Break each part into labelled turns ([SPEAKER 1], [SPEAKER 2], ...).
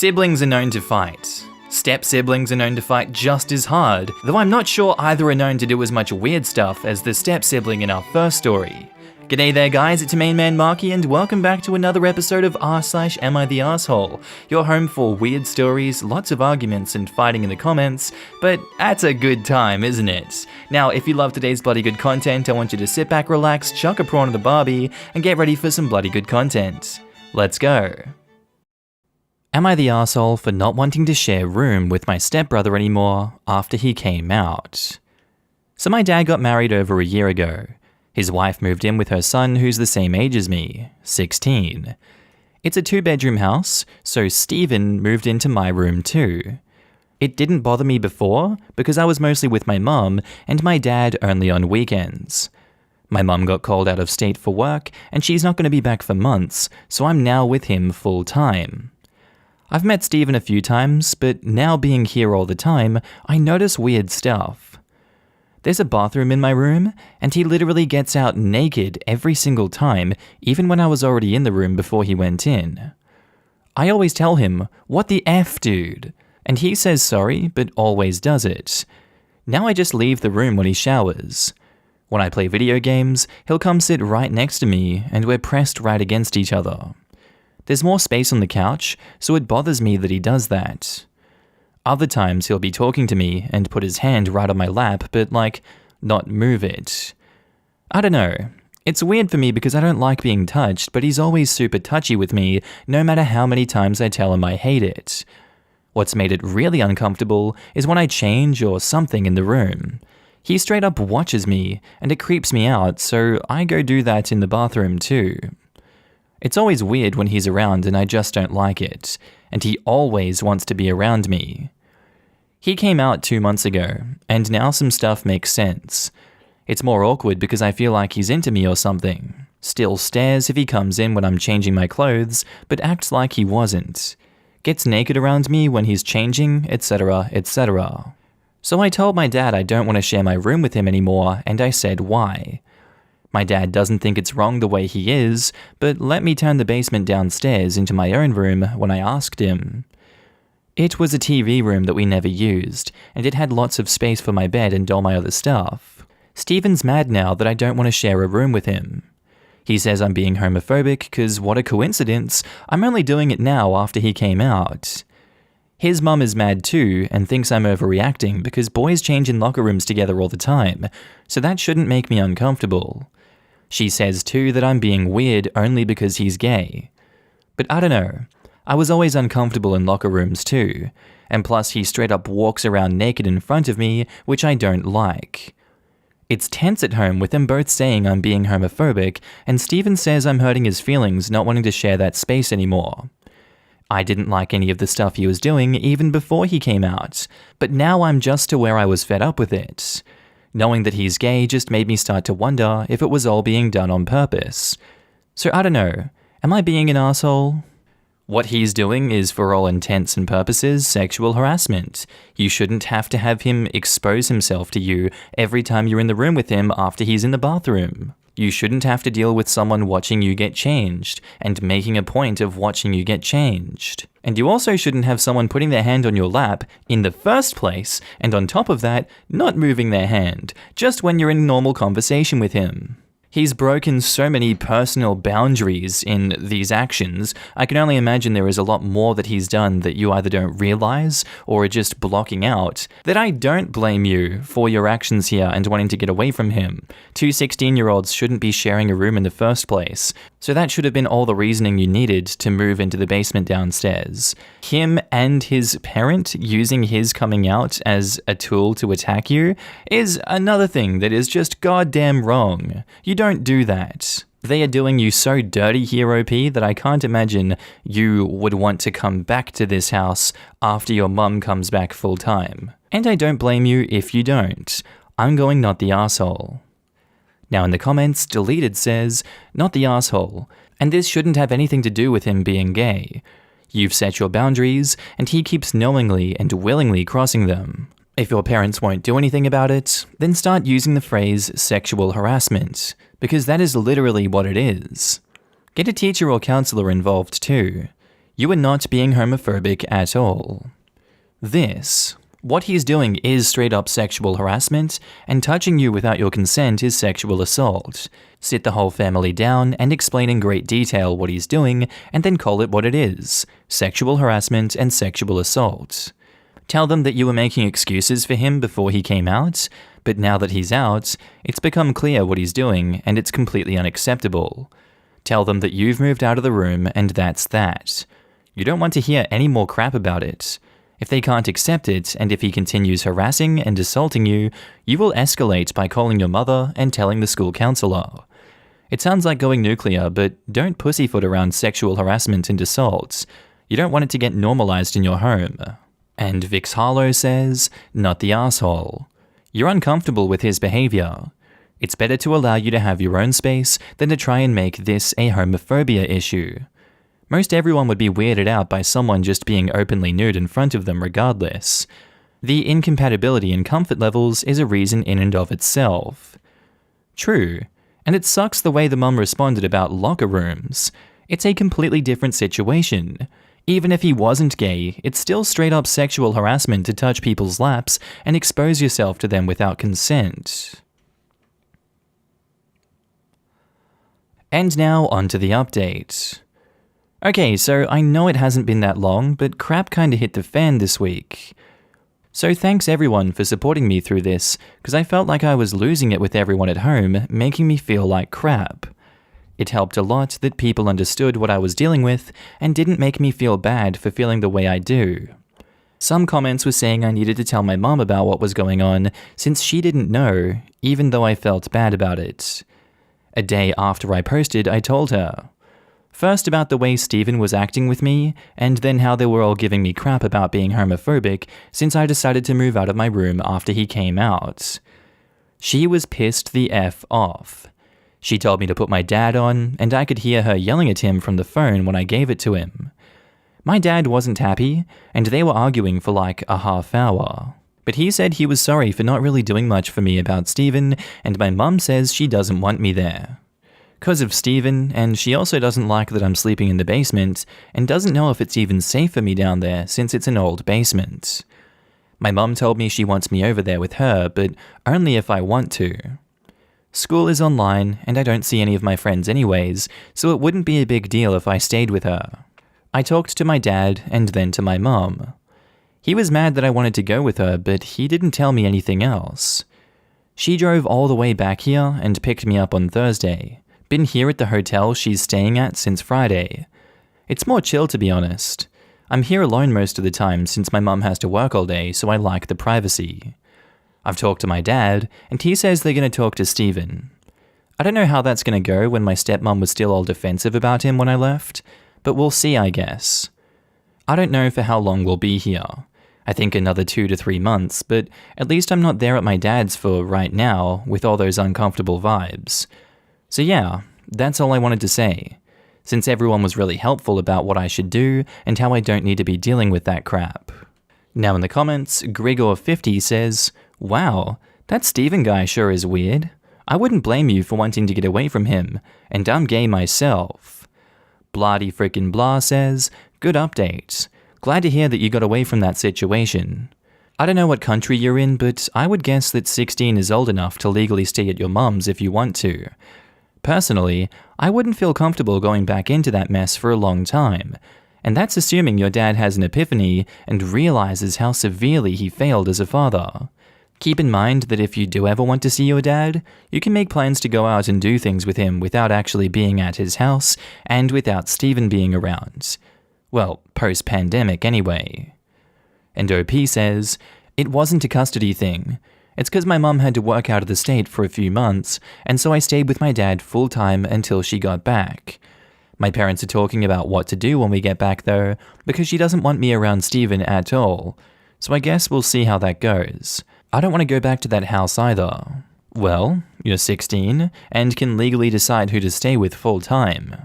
[SPEAKER 1] Siblings are known to fight. Step-siblings are known to fight just as hard, though I'm not sure either are known to do as much weird stuff as the step-sibling in our first story. G'day there guys, it's your main man Markee and welcome back to another episode of r/AmITheA, your home for weird stories, lots of arguments and fighting in the comments, but that's a good time, isn't it? Now, if you love today's bloody good content, I want you to sit back, relax, chuck a prawn of the barbie, and get ready for some bloody good content. Let's go. Am I the arsehole for not wanting to share room with my stepbrother anymore after he came out? So my dad got married over a year ago. His wife moved in with her son who's the same age as me, 16. It's a 2-bedroom house, so Steven moved into my room too. It didn't bother me before because I was mostly with my mum and my dad only on weekends. My mum got called out of state for work and she's not going to be back for months, so I'm now with him full time. I've met Steven a few times, but now being here all the time, I notice weird stuff. There's a bathroom in my room, and he literally gets out naked every single time, even when I was already in the room before he went in. I always tell him, "What the F, dude?" And he says sorry, but always does it. Now I just leave the room when he showers. When I play video games, he'll come sit right next to me, and we're pressed right against each other. There's more space on the couch, so it bothers me that he does that. Other times he'll be talking to me and put his hand right on my lap, but not move it. I don't know. It's weird for me because I don't like being touched, but he's always super touchy with me, no matter how many times I tell him I hate it. What's made it really uncomfortable is when I change or something in the room. He straight up watches me, and it creeps me out, so I go do that in the bathroom too. It's always weird when he's around and I just don't like it, and he always wants to be around me. He came out 2 months ago, and now some stuff makes sense. It's more awkward because I feel like he's into me or something. Still stares if he comes in when I'm changing my clothes, but acts like he wasn't. Gets naked around me when he's changing, etc., etc. So I told my dad I don't want to share my room with him anymore, and I said why. My dad doesn't think it's wrong the way he is, but let me turn the basement downstairs into my own room when I asked him. It was a TV room that we never used, and it had lots of space for my bed and all my other stuff. Steven's mad now that I don't want to share a room with him. He says I'm being homophobic because what a coincidence, I'm only doing it now after he came out. His mum is mad too and thinks I'm overreacting because boys change in locker rooms together all the time, so that shouldn't make me uncomfortable. She says too that I'm being weird only because he's gay. But I don't know. I was always uncomfortable in locker rooms too, and plus he straight up walks around naked in front of me, which I don't like. It's tense at home with them both saying I'm being homophobic, and Steven says I'm hurting his feelings not wanting to share that space anymore. I didn't like any of the stuff he was doing even before he came out, but now I'm just to where I was fed up with it. Knowing that he's gay just made me start to wonder if it was all being done on purpose. So I don't know, am I being an asshole? What he's doing is for all intents and purposes sexual harassment. You shouldn't have to have him expose himself to you every time you're in the room with him after he's in the bathroom. You shouldn't have to deal with someone watching you get changed and making a point of watching you get changed. And you also shouldn't have someone putting their hand on your lap in the first place, and on top of that, not moving their hand, just when you're in normal conversation with him. He's broken so many personal boundaries in these actions, I can only imagine there is a lot more that he's done that you either don't realize or are just blocking out, that I don't blame you for your actions here and wanting to get away from him. 2 16-year-olds shouldn't be sharing a room in the first place, so that should have been all the reasoning you needed to move into the basement downstairs. Him and his parent using his coming out as a tool to attack you is another thing that is just goddamn wrong. You don't do that. They are doing you so dirty here, OP, that I can't imagine you would want to come back to this house after your mum comes back full time. And I don't blame you if you don't. I'm going not the arsehole. Now in the comments, Deleted says, not the arsehole, and this shouldn't have anything to do with him being gay. You've set your boundaries, and he keeps knowingly and willingly crossing them. If your parents won't do anything about it, then start using the phrase sexual harassment, because that is literally what it is. Get a teacher or counselor involved too. You are not being homophobic at all. What he's doing is straight up sexual harassment, and touching you without your consent is sexual assault. Sit the whole family down and explain in great detail what he's doing, and then call it what it is: sexual harassment and sexual assault. Tell them that you were making excuses for him before he came out, but now that he's out, it's become clear what he's doing, and it's completely unacceptable. Tell them that you've moved out of the room, and that's that. You don't want to hear any more crap about it. If they can't accept it, and if he continues harassing and assaulting you, you will escalate by calling your mother and telling the school counselor. It sounds like going nuclear, but don't pussyfoot around sexual harassment and assault. You don't want it to get normalized in your home. And Vix Harlow says, not the asshole. You're uncomfortable with his behavior. It's better to allow you to have your own space than to try and make this a homophobia issue. Most everyone would be weirded out by someone just being openly nude in front of them regardless. The incompatibility in comfort levels is a reason in and of itself. True, and it sucks the way the mum responded about locker rooms. It's a completely different situation. Even if he wasn't gay, it's still straight up sexual harassment to touch people's laps and expose yourself to them without consent. And now onto the update. Okay, so I know it hasn't been that long, but crap kinda hit the fan this week. So thanks everyone for supporting me through this, because I felt like I was losing it with everyone at home, making me feel like crap. It helped a lot that people understood what I was dealing with and didn't make me feel bad for feeling the way I do. Some comments were saying I needed to tell my mom about what was going on, since she didn't know, even though I felt bad about it. A day after I posted, I told her. First about the way Steven was acting with me, and then how they were all giving me crap about being homophobic since I decided to move out of my room after he came out. She was pissed the F off. She told me to put my dad on, and I could hear her yelling at him from the phone when I gave it to him. My dad wasn't happy, and they were arguing for like a half hour. But he said he was sorry for not really doing much for me about Steven, and my mum says she doesn't want me there. 'Cause of Steven, and she also doesn't like that I'm sleeping in the basement, and doesn't know if it's even safe for me down there since it's an old basement. My mum told me she wants me over there with her, but only if I want to. School is online, and I don't see any of my friends anyways, so it wouldn't be a big deal if I stayed with her. I talked to my dad, and then to my mum. He was mad that I wanted to go with her, but he didn't tell me anything else. She drove all the way back here and picked me up on Thursday. Been here at the hotel she's staying at since Friday. It's more chill, to be honest. I'm here alone most of the time since my mum has to work all day, so I like the privacy. I've talked to my dad, and he says they're going to talk to Steven. I don't know how that's going to go when my stepmom was still all defensive about him when I left, but we'll see, I guess. I don't know for how long we'll be here. I think another 2 to 3 months, but at least I'm not there at my dad's for right now with all those uncomfortable vibes. So yeah, that's all I wanted to say, since everyone was really helpful about what I should do and how I don't need to be dealing with that crap. Now in the comments, Grigor50 says, "Wow, that Steven guy sure is weird. I wouldn't blame you for wanting to get away from him, and I'm gay myself." Bloody frickin' blah says, "Good update. Glad to hear that you got away from that situation. I don't know what country you're in, but I would guess that 16 is old enough to legally stay at your mum's if you want to. Personally, I wouldn't feel comfortable going back into that mess for a long time, and that's assuming your dad has an epiphany and realizes how severely he failed as a father. Keep in mind that if you do ever want to see your dad, you can make plans to go out and do things with him without actually being at his house and without Steven being around. Well, post-pandemic anyway." And OP says, "It wasn't a custody thing. It's 'cause my mum had to work out of the state for a few months, and so I stayed with my dad full-time until she got back. My parents are talking about what to do when we get back though, because she doesn't want me around Steven at all. So I guess we'll see how that goes. I don't want to go back to that house either." Well, you're 16, and can legally decide who to stay with full-time.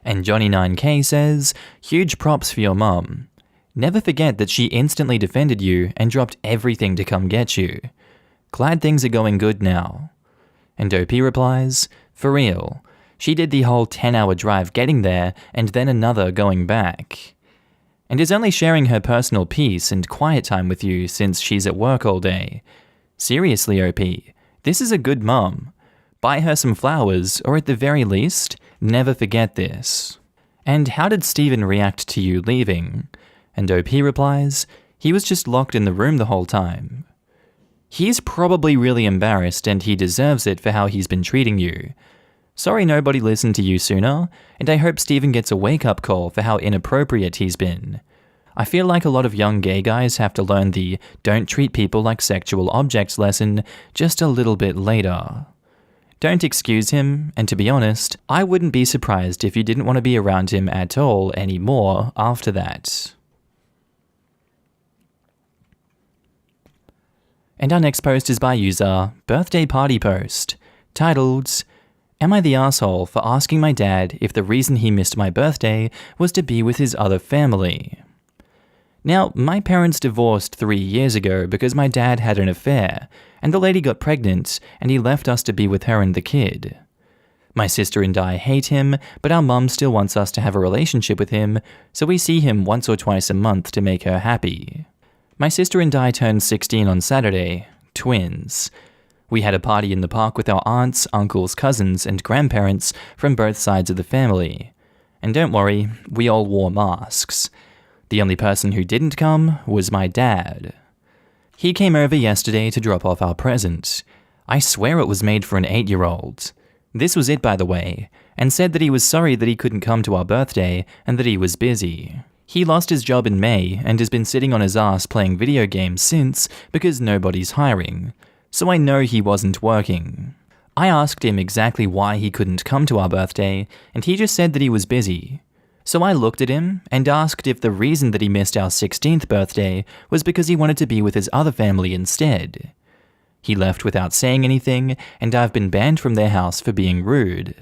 [SPEAKER 1] And Johnny9K says, "Huge props for your mum. Never forget that she instantly defended you and dropped everything to come get you. Glad things are going good now." And OP replies, "For real. She did the whole 10-hour drive getting there and then another going back. and is only sharing her personal peace and quiet time with you since she's at work all day. Seriously, OP, this is a good mum. Buy her some flowers, or at the very least, never forget this. And how did Stephen react to you leaving? And OP replies, he was just locked in the room the whole time. He's probably really embarrassed and he deserves it for how he's been treating you. Sorry nobody listened to you sooner, and I hope Stephen gets a wake-up call for how inappropriate he's been. I feel like a lot of young gay guys have to learn the don't treat people like sexual objects lesson just a little bit later. Don't excuse him, and to be honest, I wouldn't be surprised if you didn't want to be around him at all anymore after that. And our next post is by user Birthday Party Post, titled, Am I the asshole for asking my dad if the reason he missed my birthday was to be with his other family? Now, my parents divorced 3 years ago because my dad had an affair, and the lady got pregnant, and he left us to be with her and the kid. My sister and I hate him, but our mum still wants us to have a relationship with him, so we see him once or twice a month to make her happy. My sister and I turned 16 on Saturday, twins. We had a party in the park with our aunts, uncles, cousins, and grandparents from both sides of the family. And don't worry, we all wore masks. The only person who didn't come was my dad. He came over yesterday to drop off our present. I swear it was made for an 8-year-old. This was it, by the way, and said that he was sorry that he couldn't come to our birthday and that he was busy. He lost his job in May and has been sitting on his ass playing video games since because nobody's hiring. So I know he wasn't working. I asked him exactly why he couldn't come to our birthday, and he just said that he was busy. So I looked at him and asked if the reason that he missed our 16th birthday was because he wanted to be with his other family instead. He left without saying anything, and I've been banned from their house for being rude.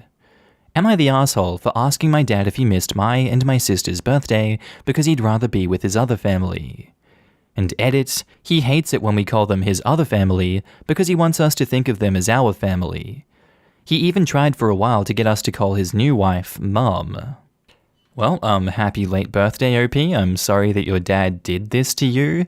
[SPEAKER 1] Am I the asshole for asking my dad if he missed my and my sister's birthday because he'd rather be with his other family? And edit, he hates it when we call them his other family because he wants us to think of them as our family. He even tried for a while to get us to call his new wife Mum. Well, happy late birthday, OP. I'm sorry that your dad did this to you.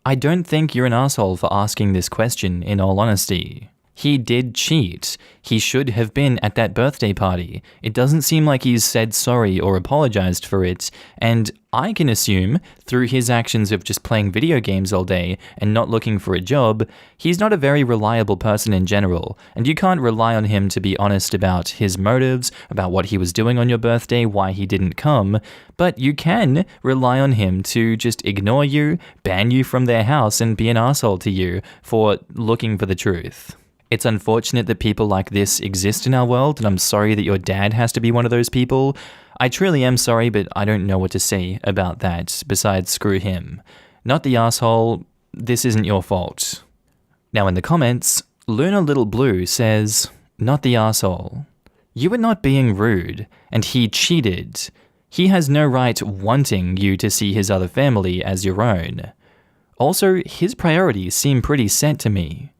[SPEAKER 1] I don't think you're an asshole for asking this question, in all honesty. He did cheat. He should have been at that birthday party. It doesn't seem like he's said sorry or apologized for it, and I can assume, through his actions of just playing video games all day and not looking for a job, he's not a very reliable person in general, and you can't rely on him to be honest about his motives, about what he was doing on your birthday, why he didn't come, but you can rely on him to just ignore you, ban you from their house, and be an asshole to you for looking for the truth. It's unfortunate that people like this exist in our world, and I'm sorry that your dad has to be one of those people. I truly am sorry, but I don't know what to say about that, besides screw him. Not the asshole, this isn't your fault. Now in the comments, Luna Little Blue says, not the asshole. You were not being rude, and he cheated. He has no right wanting you to see his other family as your own. Also, his priorities seem pretty set to me.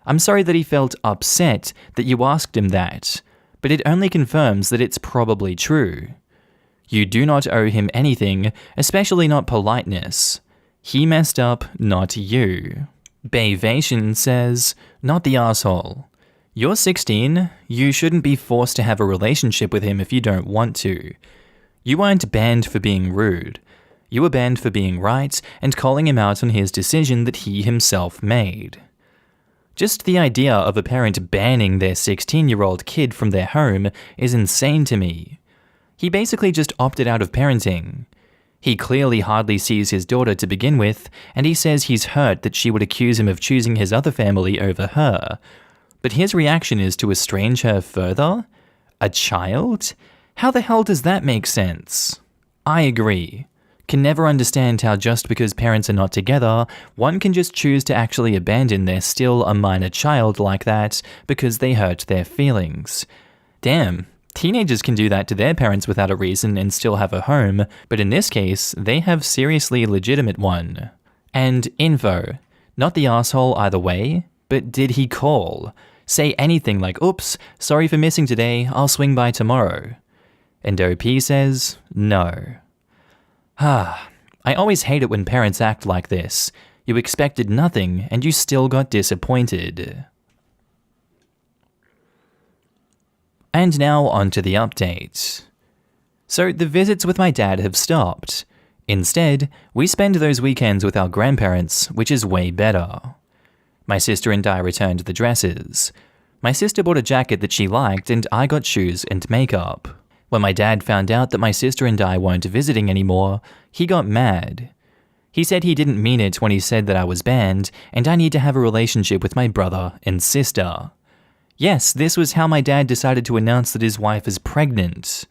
[SPEAKER 1] I'm sorry that he felt upset that you asked him that, but it only confirms that it's probably true. You do not owe him anything, especially not politeness. He messed up, not you. Bayvation says, not the asshole. You're 16, you shouldn't be forced to have a relationship with him if you don't want to. You weren't banned for being rude. You were banned for being right and calling him out on his decision that he himself made. Just the idea of a parent banning their 16-year-old kid from their home is insane to me. He basically just opted out of parenting. He clearly hardly sees his daughter to begin with, and he says he's hurt that she would accuse him of choosing his other family over her. But his reaction is to estrange her further? A child? How the hell does that make sense? I agree. Can never understand how just because parents are not together, one can just choose to actually abandon their still a minor child like that because they hurt their feelings. Damn, teenagers can do that to their parents without a reason and still have a home, but in this case, they have seriously legitimate one. And info. Not the asshole either way, but did he call? Say anything like, oops, sorry for missing today, I'll swing by tomorrow. And OP says, no. I always hate it when parents act like this. You expected nothing and you still got disappointed. And now on to the update. So the visits with my dad have stopped. Instead, we spend those weekends with our grandparents, which is way better. My sister and I returned the dresses. My sister bought a jacket that she liked and I got shoes and makeup. When my dad found out that my sister and I weren't visiting anymore, he got mad. He said he didn't mean it when he said that I was banned and I need to have a relationship with my brother and sister. Yes, this was how my dad decided to announce that his wife is pregnant.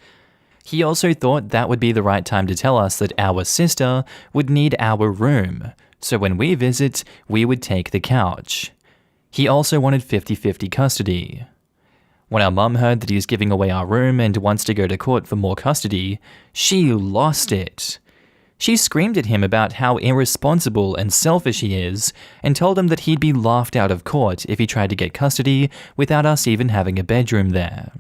[SPEAKER 1] He also thought that would be the right time to tell us that our sister would need our room, so when we visit, we would take the couch. He also wanted 50-50 custody. When our mum heard that he was giving away our room and wants to go to court for more custody, she lost it. She screamed at him about how irresponsible and selfish he is and told him that he'd be laughed out of court if he tried to get custody without us even having a bedroom there.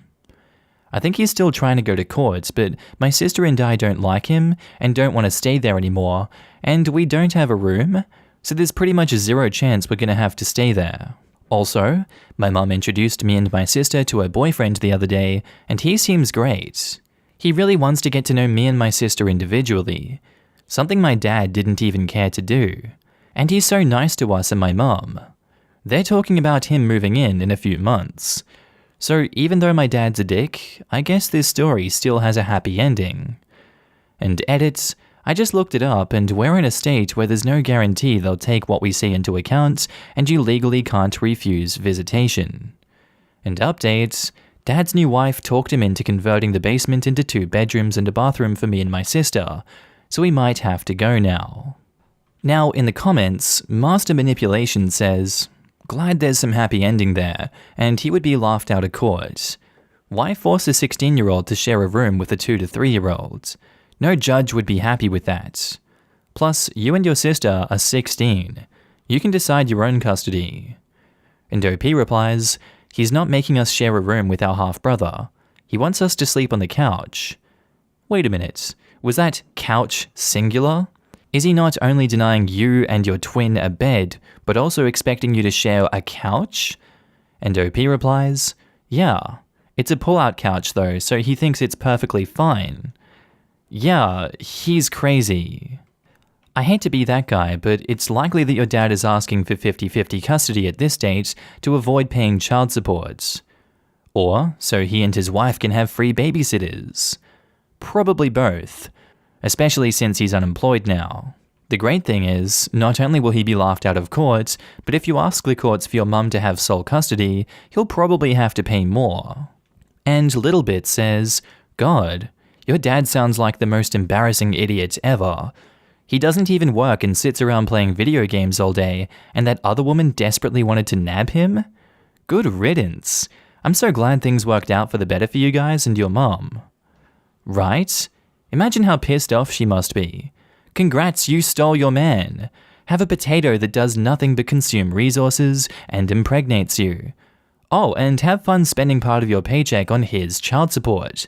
[SPEAKER 1] I think he's still trying to go to court, but my sister and I don't like him and don't want to stay there anymore, and we don't have a room, so there's pretty much zero chance we're going to have to stay there. Also, my mum introduced me and my sister to her boyfriend the other day, and he seems great. He really wants to get to know me and my sister individually, something my dad didn't even care to do, and he's so nice to us and my mum. They're talking about him moving in a few months. So even though my dad's a dick, I guess this story still has a happy ending. And edits, I just looked it up and we're in a state where there's no guarantee they'll take what we see into account and you legally can't refuse visitation. And updates, Dad's new wife talked him into converting the basement into 2 bedrooms and a bathroom for me and my sister, so we might have to go now. Now in the comments, Master Manipulation says, "Glad there's some happy ending there, and he would be laughed out of court. Why force a 16-year-old to share a room with a 2 to 3-year-old? No judge would be happy with that. Plus, you and your sister are 16. You can decide your own custody." And OP replies, "He's not making us share a room with our half-brother. He wants us to sleep on the couch." Wait a minute, was that couch singular? Is he not only denying you and your twin a bed, but also expecting you to share a couch? And OP replies, "Yeah, it's a pull-out couch though, so he thinks it's perfectly fine." Yeah, he's crazy. I hate to be that guy, but it's likely that your dad is asking for 50-50 custody at this date to avoid paying child support. Or so he and his wife can have free babysitters. Probably both, especially since he's unemployed now. The great thing is, not only will he be laughed out of court, but if you ask the courts for your mum to have sole custody, he'll probably have to pay more. And Littlebit says, "God, your dad sounds like the most embarrassing idiot ever. He doesn't even work and sits around playing video games all day, and that other woman desperately wanted to nab him? Good riddance. I'm so glad things worked out for the better for you guys and your mum." Right? Imagine how pissed off she must be. Congrats, you stole your man. Have a potato that does nothing but consume resources and impregnates you. Oh, and have fun spending part of your paycheck on his child support.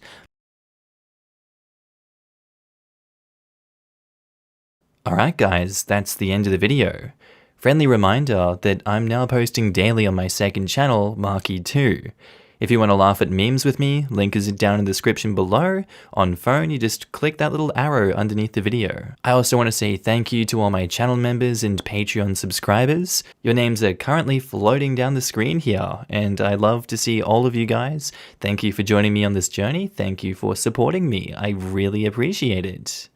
[SPEAKER 1] Alright guys, that's the end of the video. Friendly reminder that I'm now posting daily on my second channel, Markee 2. If you want to laugh at memes with me, link is down in the description below. On phone, you just click that little arrow underneath the video. I also want to say thank you to all my channel members and Patreon subscribers. Your names are currently floating down the screen here, and I love to see all of you guys. Thank you for joining me on this journey. Thank you for supporting me. I really appreciate it.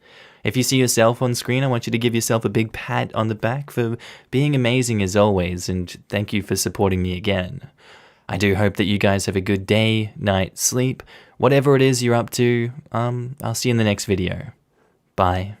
[SPEAKER 1] If you see yourself on screen, I want you to give yourself a big pat on the back for being amazing as always, and thank you for supporting me again. I do hope that you guys have a good day, night, sleep, whatever it is you're up to. I'll see you in the next video. Bye.